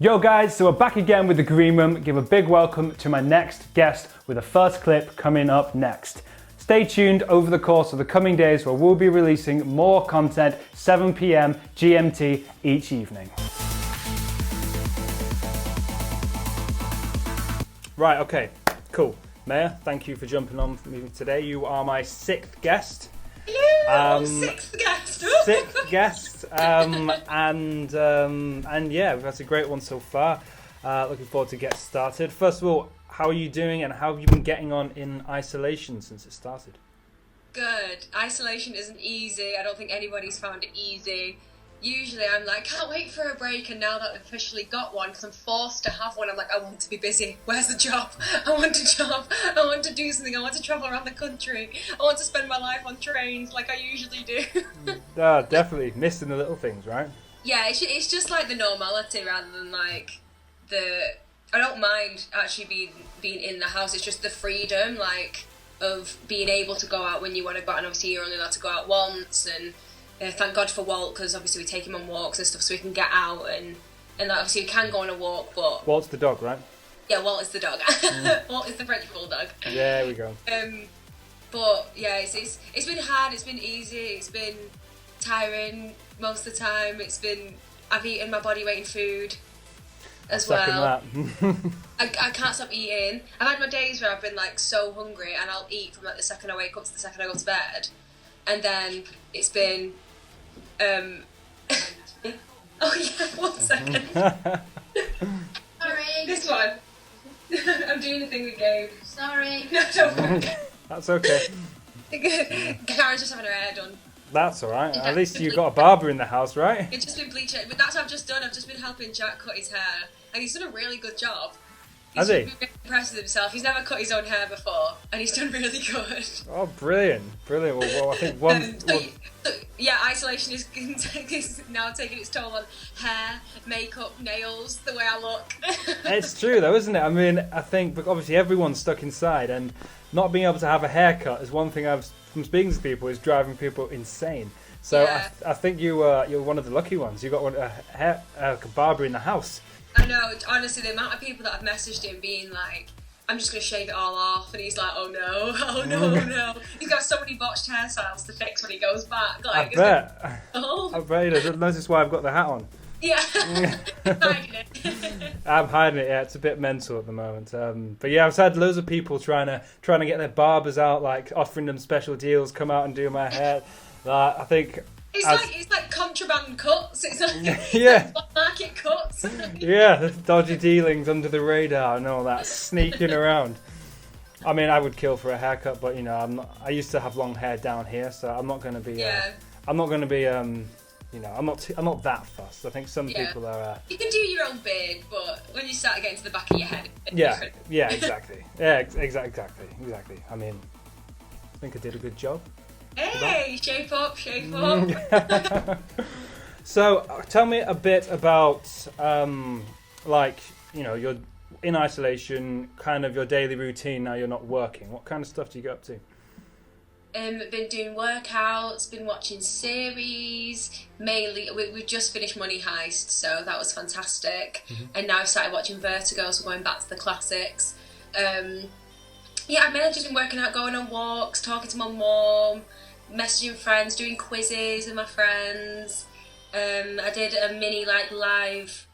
Yo guys, so we're back again with the Green Room. Give a big welcome to my next guest with the first clip coming up next. Stay tuned over the course of the coming days where we'll be releasing more content 7 p.m. GMT each evening. Right, okay, cool. Maiya, thank you for jumping on for me today. You are my sixth guest. Sixth guest. Sixth guest, and yeah, we've had a great one so far. Looking forward to get started. First of all, how are you doing, and how have you been getting on in isolation since it started? Good. Isolation isn't easy. I don't think anybody's found it easy. Usually I'm like, can't wait for a break, and now that I've officially got one, because I'm forced to have one, I'm like, I want to be busy. Where's the job? I want a job. I want to do something. I want to travel around the country. I want to spend my life on trains like I usually do. Definitely. Missing the little things, right? Yeah, it's just like the normality rather than like I don't mind actually being in the house. It's just the freedom, like, of being able to go out when you want to go out, and obviously you're only allowed to go out once, and thank God for Walt, because obviously we take him on walks and stuff so we can get out, and like, obviously we can go on a walk, but... Walt's the dog, right? Yeah, Walt is the dog. Walt is the French bulldog. There we go. But yeah, it's been hard, it's been easy, it's been tiring most of the time. I've eaten my body weight in food as well. I can't stop eating. I've had my days where I've been like so hungry, and I'll eat from like the second I wake up to the second I go to bed, and then it's been oh yeah, 1 second. Sorry. This one. I'm doing the thing with Gabe. Sorry. No, don't worry. That's okay. Karen's just having her hair done. That's alright. At least you've got a barber in the house, right? It's just been bleached, but that's what I've just done. I've just been helping Jack cut his hair, and he's done a really good job. Has he? He's been impressed with himself. He's never cut his own hair before, and he's done really good. Oh, brilliant. Well, I think yeah, isolation is now taking its toll on hair, makeup, nails, the way I look. It's true though, isn't it? I mean, I think obviously everyone's stuck inside, and not being able to have a haircut is one thing from speaking to people is driving people insane. So yeah. I think you're one of the lucky ones. You got a barber in the house. I know, honestly, the amount of people that have messaged him being like, I'm just going to shave it all off, and he's like, oh no. He's got so many botched hairstyles to fix when he goes back. Like, I bet. I bet he does. Notice why I've got the hat on. Yeah, hiding it. I'm hiding it, yeah, it's a bit mental at the moment. But yeah, I've had loads of people trying to get their barbers out, like offering them special deals, come out and do my hair. I think... It's like contraband cuts. It's like yeah. Black market cuts. Yeah, the dodgy dealings under the radar and all that sneaking around. I mean, I would kill for a haircut, but you know, I used to have long hair down here, so I'm not going to be. Yeah. I'm not going to be. You know, I'm not that fussed. I think some people are. You can do your own beard, but when you start getting to the back of your head, it's different. Yeah, exactly. Yeah, exactly. I mean, I think I did a good job. Hey, shape up. So, tell me a bit about, like, you know, you're in isolation, kind of your daily routine now you're not working. What kind of stuff do you get up to? Been doing workouts, been watching series, mainly, we've just finished Money Heist, so that was fantastic. Mm-hmm. And now I've started watching Vertigo, so going back to the classics. Yeah, I've mainly just been working out, going on walks, talking to my mum, messaging friends, doing quizzes with my friends. I did a mini live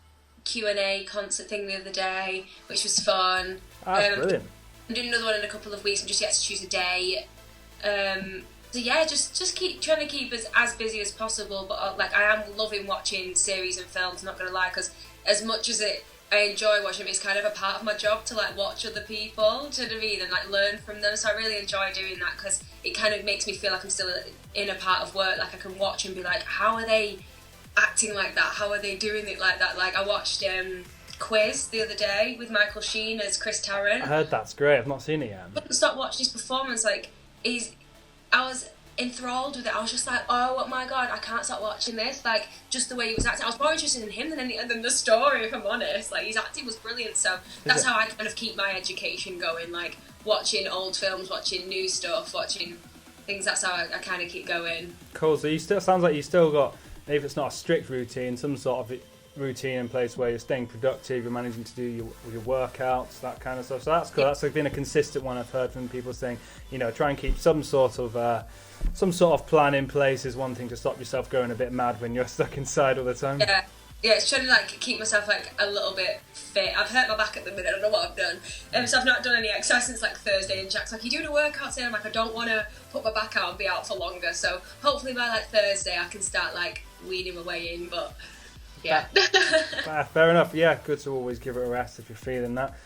Q&A concert thing the other day, which was fun. That's brilliant. I'm doing another one in a couple of weeks. I'm just yet to choose a date. So yeah, just keep trying to keep as busy as possible. But like, I am loving watching series and films. I'm not gonna lie, because as much as I enjoy watching them, it's kind of a part of my job to like watch other people, do you know what I mean, and like learn from them. So I really enjoy doing that, because it kind of makes me feel like I'm still in a part of work. Like I can watch and be like, how are they acting like that? How are they doing it like that? Like I watched Quiz the other day with Michael Sheen as Chris Tarrant. I heard that's great. I've not seen it yet. I couldn't stop watching his performance. Like I was enthralled with it. I was just like, oh my god, I can't stop watching this. Like just the way he was acting, I was more interested in him than the story, if I'm honest. Like his acting was brilliant. So that's how I kind of keep my education going. Like watching old films, watching new stuff, watching things. That's how I kind of keep going. Cool. So you still sounds like you still got, maybe it's not a strict routine, some sort of routine in place where you're staying productive, you're managing to do your workouts, that kind of stuff. So that's cool. That's been a consistent one I've heard from people saying, try and keep some sort of plan in place is one thing to stop yourself going a bit mad when you're stuck inside all the time. Yeah, it's trying to keep myself a little bit fit. I've hurt my back at the minute. I don't know what I've done. So I've not done any exercise since Thursday. And Jack's "You doing a workout today?" I'm I don't want to put my back out and be out for longer. So hopefully by Thursday I can start weaning my way in. But yeah, fair enough. Yeah, good to always give it a rest if you're feeling that.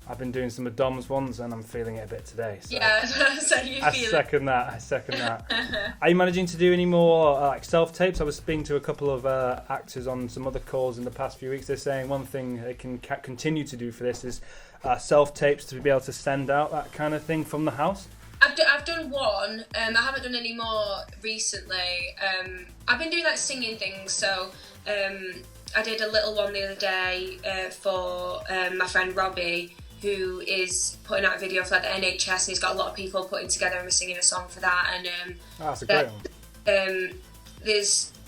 I've been doing some of Dom's ones and I'm feeling it a bit today. So yeah, so I second that. Are you managing to do any more self-tapes? I was speaking to a couple of actors on some other calls in the past few weeks. They're saying one thing they can continue to do for this is self-tapes to be able to send out that kind of thing from the house. I've done one. I haven't done any more recently. I've been doing singing things, so I did a little one the other day for my friend Robbie, who is putting out a video for the NHS, and he's got a lot of people putting together and we're singing a song for that. And that's a great one.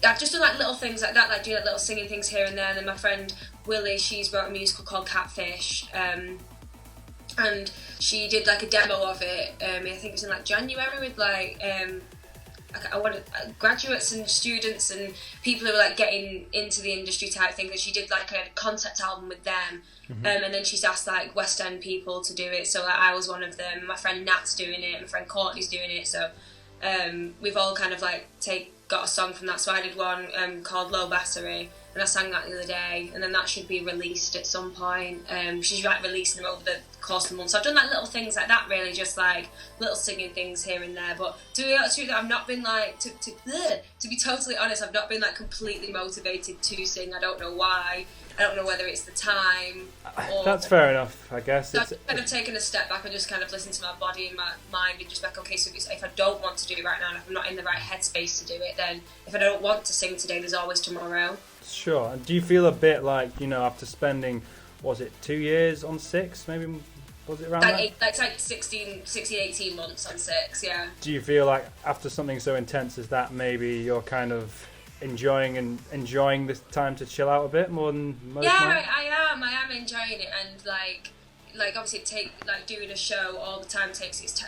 I've just done little things like that, doing little singing things here and there. And then my friend Willie, she's wrote a musical called Catfish, and she did a demo of it. I think it was in January with I wanted graduates and students and people who were getting into the industry type thing. And she did a concept album with them, and then she's asked West End people to do it. So I was one of them. My friend Nat's doing it. My friend Courtney's doing it. So we've all kind of got a song from that. So I did one called Low Battery, and I sang that the other day. And then that should be released at some point. She's releasing them over the course of the month. So I've done little things like that, really, just little singing things here and there. But to be honest with you, I've not been to be totally honest, I've not been completely motivated to sing. I don't know why. I don't know whether it's the time or... That's fair enough, I guess. So I've kind of taken a step back and just kind of listened to my body and my mind and just okay, so if I don't want to do it right now, and if I'm not in the right headspace to do it, then if I don't want to sing today, there's always tomorrow. Sure. And do you feel a bit after spending, was it 2 years on Six, maybe? Was it around that? 16, 18 months on Six, yeah. Do you feel after something so intense as that, maybe you're kind of enjoying this time to chill out a bit more than most? Yeah, I am enjoying it, and obviously doing a show all the time takes its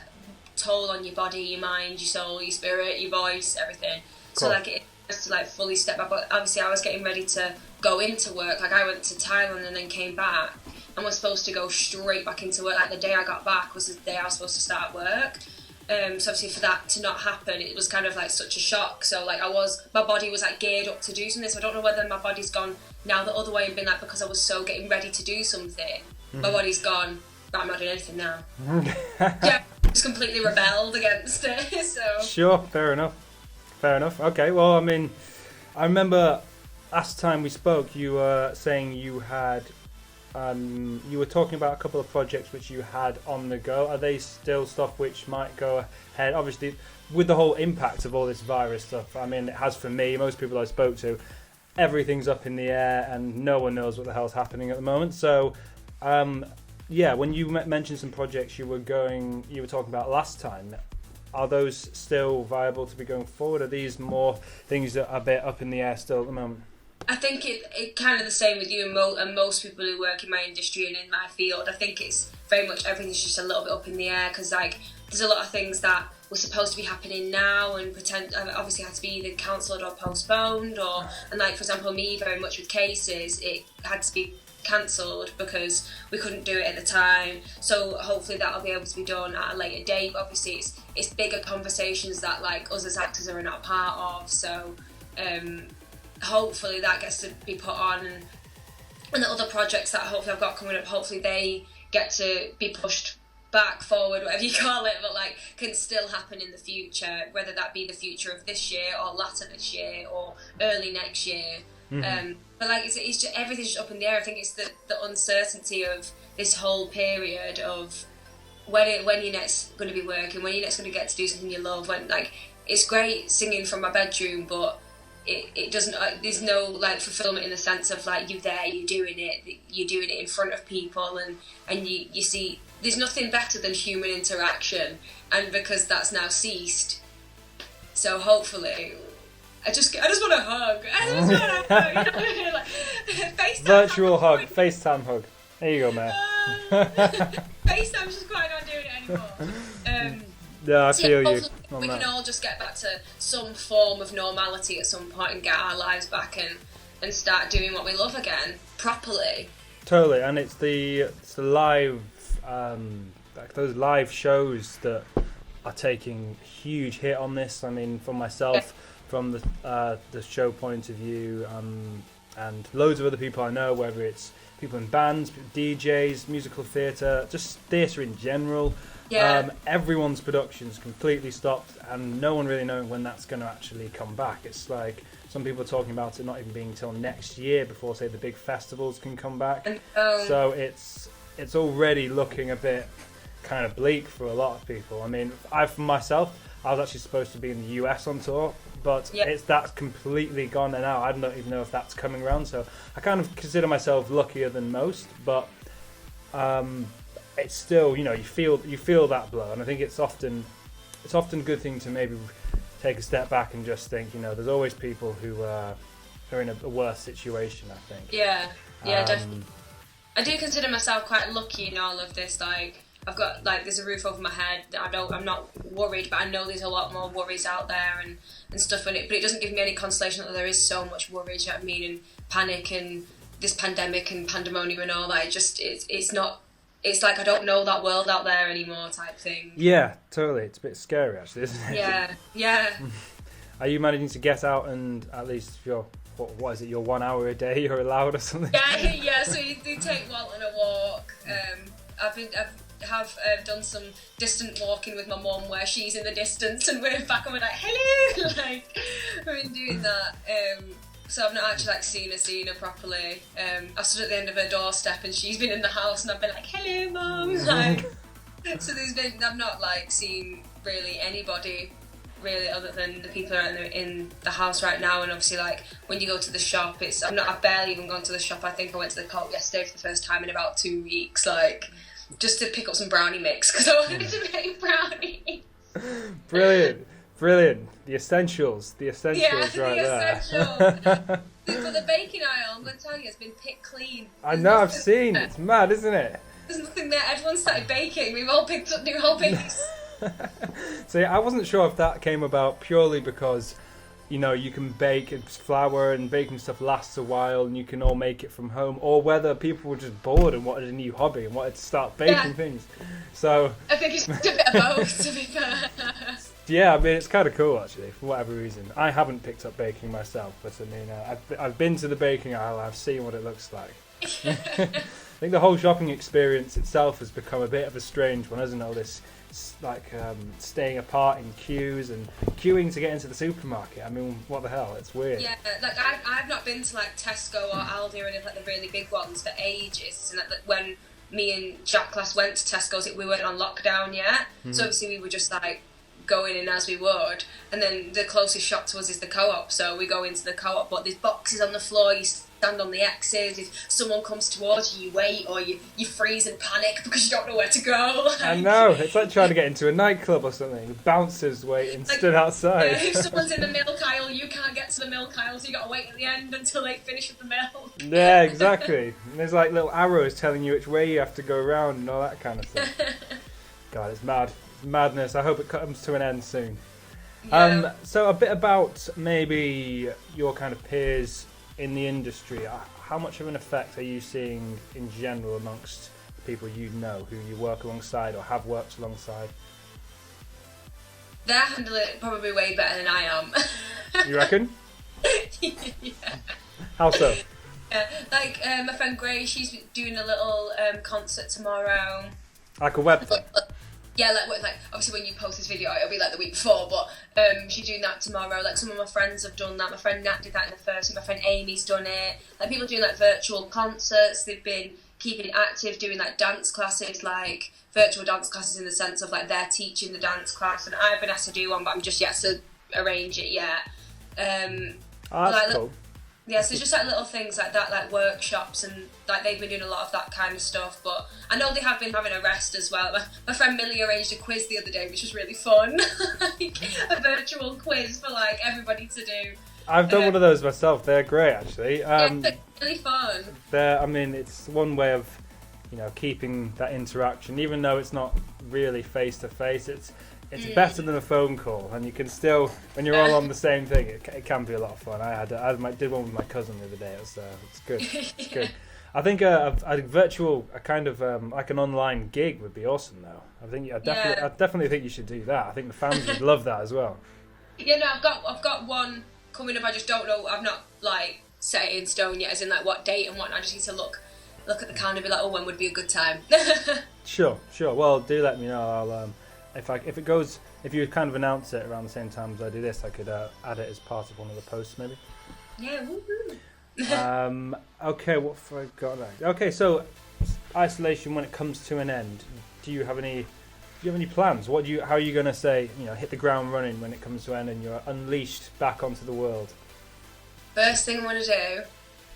toll on your body, your mind, your soul, your spirit, your voice, everything. Cool. So it has to fully step back. But obviously I was getting ready to go into work. I went to Thailand and then came back and was supposed to go straight back into work. The day I got back was the day I was supposed to start work. So obviously for that to not happen, it was kind of such a shock. So my body was geared up to do something. So I don't know whether my body's gone now the other way and been because I was so getting ready to do something. My body's gone, but I'm not doing anything now. Yeah, just completely rebelled against it. So sure, fair enough. Okay, well, I remember last time we spoke, you were saying you had. You were talking about a couple of projects which you had on the go. Are they still stuff which might go ahead? Obviously, with the whole impact of all this virus stuff, it has for me, most people I spoke to, everything's up in the air and no one knows what the hell's happening at the moment. So, when you mentioned some projects you were talking about last time, are those still viable to be going forward? Are these more things that are a bit up in the air still at the moment? I think it kind of the same with you and most people who work in my industry and in my field. I think it's very much everything's just a little bit up in the air because there's a lot of things that were supposed to be happening now and obviously had to be either cancelled or postponed and for example me very much with cases it had to be cancelled because we couldn't do it at the time. So hopefully that'll be able to be done at a later date. Obviously it's bigger conversations that us as actors are not part of. So hopefully that gets to be put on and the other projects that hopefully I've got coming up, hopefully they get to be pushed back, forward, whatever you call it, but can still happen in the future, whether that be the future of this year or latter this year or early next year. But it's just everything's just up in the air. I think it's the uncertainty of this whole period of when you're next going to be working, when you're next going to get to do something you love. When it's great singing from my bedroom, but it doesn't. There's no fulfillment in the sense of you're there, you're doing it in front of people, and you see. There's nothing better than human interaction, and because that's now ceased, so hopefully I just want a hug. I just want a hug. Like, FaceTime virtual hug, FaceTime hug. There you go, man. FaceTime's just quite not doing it anymore. Yeah, I feel you. We can all just get back to some form of normality at some point and get our lives back and start doing what we love again properly. Totally, and it's the live, like those live shows that are taking a huge hit on this. I mean, for myself, from the show point of view, and loads of other people I know, whether it's people in bands, DJs, musical theatre, just theatre in general. Yeah. Everyone's production's completely stopped, and no one really knowing when that's going to actually come back. It's like some people are talking about it not even being till next year before, say, the big festivals can come back. So it's already looking a bit kind of bleak for a lot of people. I mean, for myself, I was actually supposed to be in the US on tour, but that's completely gone now. I don't even know if that's coming around. So I kind of consider myself luckier than most, but it's still, you feel that blow, and I think it's often a good thing to maybe take a step back and just think, there's always people who are in a worse situation, I think. Yeah, definitely. I do consider myself quite lucky in all of this. Like, I've got, there's a roof over my head. I'm not worried, but I know there's a lot more worries out there and stuff. But it doesn't give me any consolation that there is so much worry, do you know what I mean? And panic and this pandemic and pandemonium and all that. It's not. It's like I don't know that world out there anymore, type thing. Yeah, totally. It's a bit scary, actually, isn't it? Yeah. Are you managing to get out and at least what is it? Your 1 hour a day you're allowed or something? Yeah. So you do take Walton a walk. I've done some distant walking with my mum where she's in the distance and we're back and we're like, hello, I've been doing that. So I've not actually seen her properly. I stood at the end of her doorstep and she's been in the house and I've been like, hello, mum. So I've not seen really anybody really other than the people around in the house right now. And obviously when you go to the shop, I've barely even gone to the shop. I think I went to the Co-op yesterday for the first time in about 2 weeks, just to pick up some brownie mix because I wanted to make brownies. Brilliant. The essentials right there. But the baking aisle, I'm going to tell you, has been picked clean. I know, I've seen. It's mad, isn't it? There's nothing there. Everyone started baking. We've all picked up new hobbies. So I wasn't sure if that came about purely because, you can bake flour and baking stuff lasts a while and you can all make it from home, or whether people were just bored and wanted a new hobby and wanted to start baking things. So I think it's a bit of both, to be fair. Yeah, I mean, it's kind of cool, actually, for whatever reason. I haven't picked up baking myself, but I mean, I've been to the baking aisle, I've seen what it looks like. I think the whole shopping experience itself has become a bit of a strange one, hasn't it? All this, staying apart in queues and queuing to get into the supermarket. I mean, what the hell? It's weird. Yeah, I've not been to Tesco or Aldi or any of the really big ones for ages, and when me and Jack last went to Tesco's, we weren't on lockdown yet, so obviously we were just going in as we would, and then the closest shop to us is the Co-op, so we go into the Co-op, but there's boxes on the floor, you stand on the X's, if someone comes towards you, you wait, or you freeze and panic because you don't know where to go. I know, it's like trying to get into a nightclub or something, the bouncers waiting, stood outside. If someone's in the milk aisle, you can't get to the milk aisle, so you gotta wait at the end until they finish with the milk. Yeah, exactly. And there's little arrows telling you which way you have to go around and all that kind of thing. God, it's mad. Madness. I hope it comes to an end soon. Yeah. So a bit about maybe your kind of peers in the industry. How much of an effect are you seeing in general amongst people who you work alongside or have worked alongside? They handle it probably way better than I am. You reckon? Yeah. How so? My friend Grace, she's doing a little concert tomorrow. Like a web thing? Yeah, obviously when you post this video, it'll be the week before, but she's doing that tomorrow. Some of my friends have done that. My friend Nat did that in the first week. My friend Amy's done it. People doing virtual concerts. They've been keeping active, doing dance classes, virtual dance classes in the sense of they're teaching the dance class. And I've been asked to do one, but I'm just yet to arrange it yet. That's cool. Yeah, so just little things like that, workshops, and they've been doing a lot of that kind of stuff. But I know they have been having a rest as well. My friend Millie arranged a quiz the other day, which was really fun. A virtual quiz for everybody to do. I've done one of those myself. They're great, actually. It's really fun. It's one way of, keeping that interaction, even though it's not really face to face. It's better than a phone call, and you can still, when you're all on the same thing, it can be a lot of fun. I did one with my cousin the other day. It's good. It's good. I think a virtual, a kind of like an online gig would be awesome, though. I definitely think you should do that. I think the fans would love that as well. Yeah, no, I've got one coming up. I just don't know. I've not set it in stone yet, as in what date and whatnot. I just need to look at the calendar and be like, oh, when would be a good time? Sure. Well, do let me know. I'll if you kind of announce it around the same time as I do this, I could add it as part of one of the posts, maybe. Yeah. Woo-hoo. Okay, what have I got next? Okay, so isolation, when it comes to an end, do you have any plans? How are you going to say, hit the ground running when it comes to an end and you're unleashed back onto the world? First thing I'm going to do,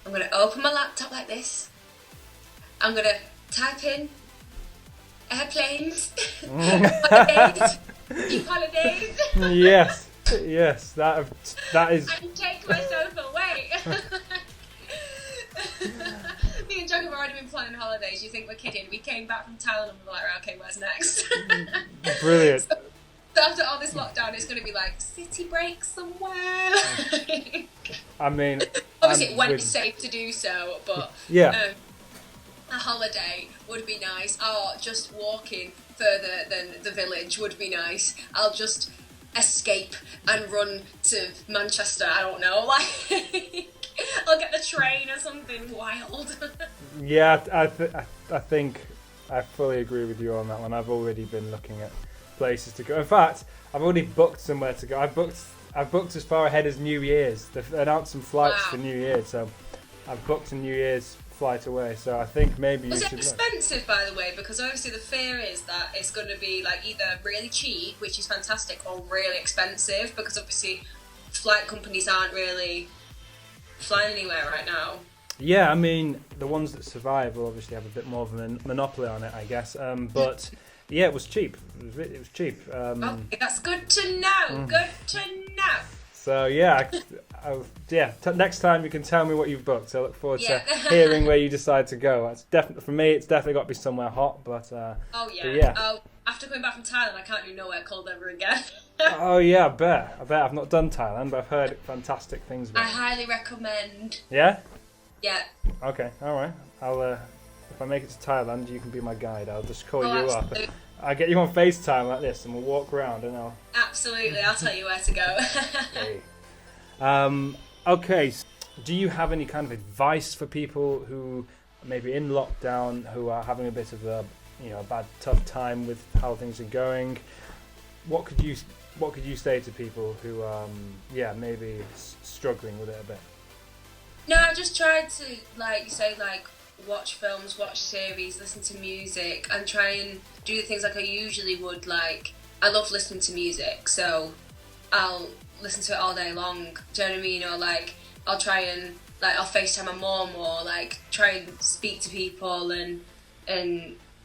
I'm going to open my laptop like this. I'm going to type in airplanes, holidays, cheap holidays. Yes, that is. And take myself away. Me and Jack have already been planning holidays. You think we're kidding? We came back from Thailand and we're like, okay, where's next? Brilliant. So after all this lockdown, it's going to be city break somewhere. I mean, obviously when it's safe to do so, but a holiday would be nice. Or just walking further than the village would be nice. I'll just escape and run to Manchester. I don't know, I'll get the train or something wild. Yeah, I think I fully agree with you on that one. I've already been looking at places to go. In fact, I've already booked somewhere to go. I've booked as far ahead as New Year's. They've announced some flights for New Year's, so I've booked a New Year's flight away. So I think maybe you should. Was it expensive, by the way? Because obviously the fear is that it's going to be either really cheap, which is fantastic, or really expensive, because obviously flight companies aren't really flying anywhere right now. Yeah, I mean, the ones that survive will obviously have a bit more of a monopoly on it, I guess. But yeah, it was cheap. It was cheap. Okay, that's good to know. Good to know. So yeah, next time you can tell me what you've booked. So I look forward to hearing where you decide to go. It's definitely, for me, it's definitely got to be somewhere hot. But after coming back from Thailand, I can't do nowhere cold ever again. Oh yeah, I bet. I've not done Thailand, but I've heard fantastic things about it. I highly recommend. Yeah? Yeah. Okay, alright. If I make it to Thailand, you can be my guide. I'll just call you absolutely. up. I'll get you on FaceTime like this and we'll walk around and I'll... Absolutely, I'll tell you where to go. Hey. Okay, so do you have any kind of advice for people who maybe in lockdown, who are having a bit of a tough time with how things are going? What could you say to people who maybe struggling with it a bit? No, I just tried to watch films, watch series, listen to music, and try and do the things I usually would. I love listening to music, so I'll listen to it all day long. Do you know what I mean? Or I'll try and I'll FaceTime my mom, or try and speak to people and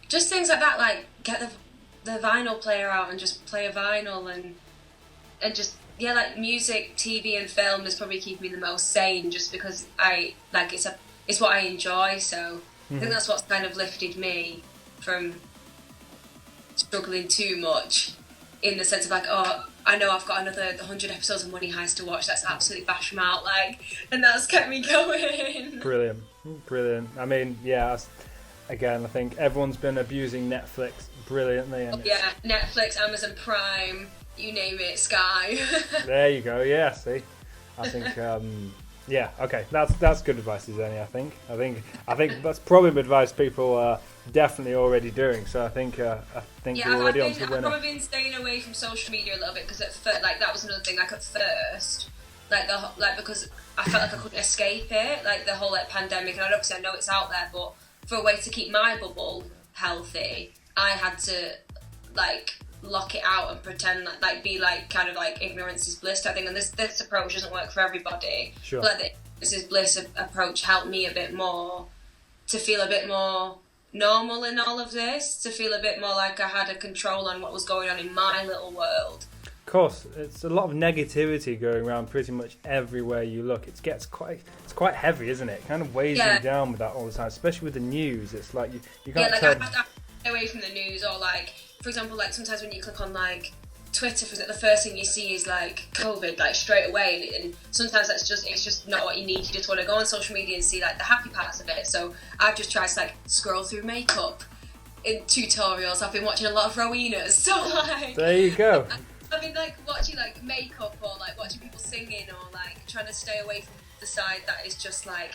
just things like that. Get the vinyl player out and just play a vinyl and just music, TV, and film is probably keeping me the most sane, just because it's what I enjoy. So I think that's what's kind of lifted me from struggling too much, in the sense of I know I've got another 100 episodes of Money Heist to watch. That's absolutely bash them out, and that's kept me going. Brilliant. I mean, again, I think everyone's been abusing Netflix brilliantly. And Netflix, Amazon Prime, you name it, Sky. There you go. Yeah, see, I think okay, that's good advice, Zeni. I think that's probably advice people are definitely already doing. So I think you're already on to the winner. I've probably been staying away from social media a little bit, because at first, that was another thing. At first, because I felt like I couldn't escape it, the whole pandemic. And obviously I know it's out there, but for a way to keep my bubble healthy, I had to lock it out and pretend be ignorance is bliss type thing. And this approach doesn't work for everybody. Sure. But the ignorance is bliss approach helped me a bit more to feel a bit more normal in all of this, to feel a bit more like I had a control on what was going on in my little world. Of course, it's a lot of negativity going around pretty much everywhere you look. It's quite heavy, isn't it? It kind of weighs you down with that all the time, especially with the news. It's like you can't tell. I have to stay away from the news, or like, for example, like sometimes when you click on like Twitter, for the first thing you see is like COVID, like straight away, and sometimes it's just not what you need. You just want to go on social media and see like the happy parts of it. So I've just tried to like scroll through makeup in tutorials. I've been watching a lot of Rowena's, so like there you go. I've been like watching like makeup, or like watching people singing, or like trying to stay away from the side that is just like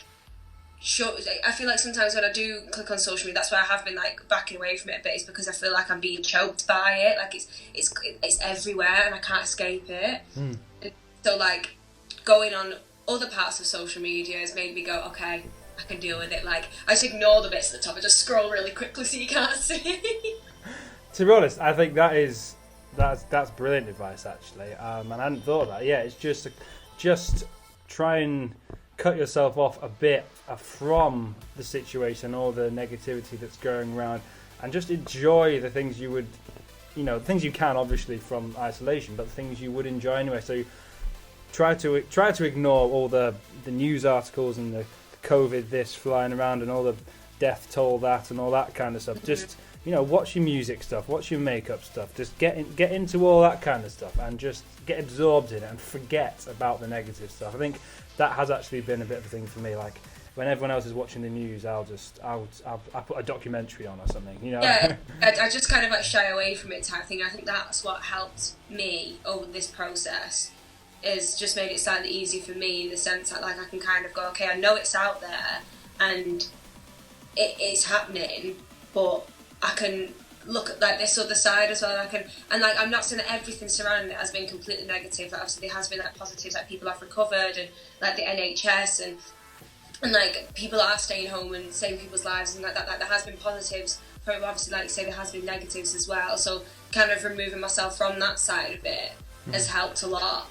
I feel like sometimes when I do click on social media, that's why I have been like backing away from it a bit, is because I feel like I'm being choked by it. Like it's everywhere and I can't escape it. So like going on other parts of social media has made me go, okay, I can deal with it. Like I just ignore the bits at the top and just scroll really quickly so you can't see. To be honest, I think that's brilliant advice actually, and I hadn't thought of that. Yeah, it's just try and cut yourself off a bit from the situation, all the negativity that's going around, and just enjoy the things you would, things you can obviously from isolation, but the things you would enjoy anyway. So try to ignore all the news articles and the COVID this flying around and all the death toll that and all that kind of stuff. Just watch your music stuff, watch your makeup stuff, just get into all that kind of stuff and just get absorbed in it and forget about the negative stuff. I think that has actually been a bit of a thing for me. Like when everyone else is watching the news, I'll put a documentary on or something, Yeah, I just kind of like shy away from it type thing. I think that's what helped me over this process, is just made it slightly easier for me in the sense that like I can kind of go, okay, I know it's out there and it's happening, but I can look at like this other side as well. And I'm not saying that everything surrounding it has been completely negative. Like obviously there has been like positives, like people have recovered and like the NHS and like people are staying home and saving people's lives and like that. Like there has been positives. But obviously, like you say, there has been negatives as well. So kind of removing myself from that side of it has helped a lot.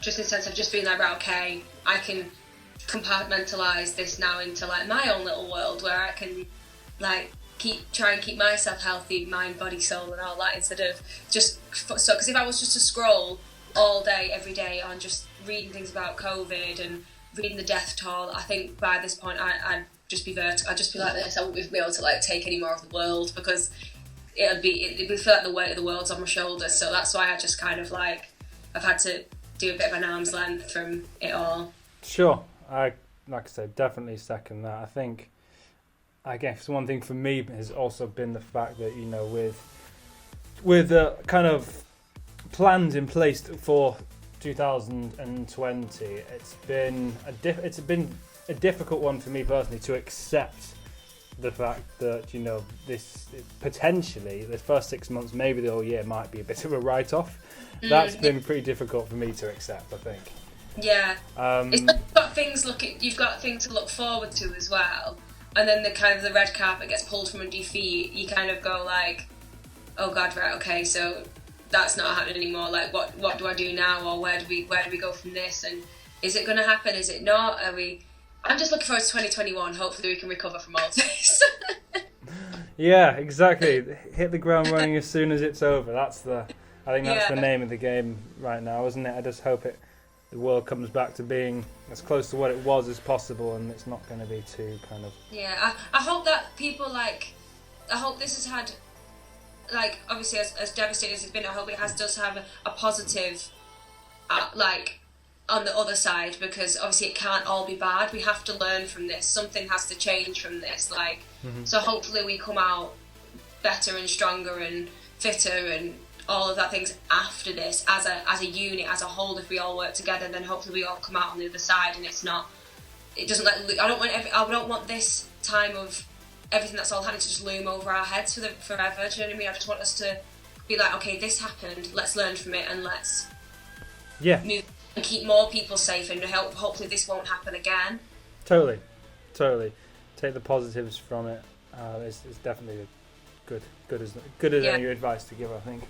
Just in the sense of just being like, right, okay, I can compartmentalize this now into like my own little world where I can like try and keep myself healthy, mind, body, soul, and all that, instead of just because if I was just to scroll all day, every day on just reading things about COVID and reading the death toll, I think by this point I'd just be vertical. I'd just be like this. I wouldn't be able to like take any more of the world because it'd feel like the weight of the world's on my shoulders. So that's why I just kind of like I've had to do a bit of an arm's length from it all. Sure, like I said, definitely second that. I think, I guess one thing for me has also been the fact that with kind of plans in place for 2020, it's been a difficult one for me personally to accept the fact that this potentially the first 6 months, maybe the whole year, might be a bit of a write-off. That's been pretty difficult for me to accept, I think. Yeah, you've got things to look forward to as well. And then the red carpet gets pulled from under your feet. You kind of go like, oh God, right, okay, so that's not happening anymore. Like, what do I do now, or where do we go from this? And is it going to happen? Is it not? I'm just looking forward to 2021. Hopefully, we can recover from all this. Yeah, exactly. Hit the ground running as soon as it's over. I think that's the name of the game right now, isn't it? I just hope the world comes back to being as close to what it was as possible, and it's not going to be too kind of... Yeah, I hope that people I hope this has had, like, obviously as devastating as it's been, I hope it does have a positive, on the other side, because obviously it can't all be bad. We have to learn from this. Something has to change from this, so hopefully we come out better and stronger and fitter and all of that things after this as a unit, as a whole. If we all work together, then hopefully we all come out on the other side, and it doesn't I don't want this time of everything that's all happening to just loom over our heads forever. Do you know what I mean? I just want us to be like, okay, this happened, let's learn from it, and let's move and keep more people safe, and hopefully this won't happen again. Totally. Take the positives from it. It's definitely good as any advice to give, I think.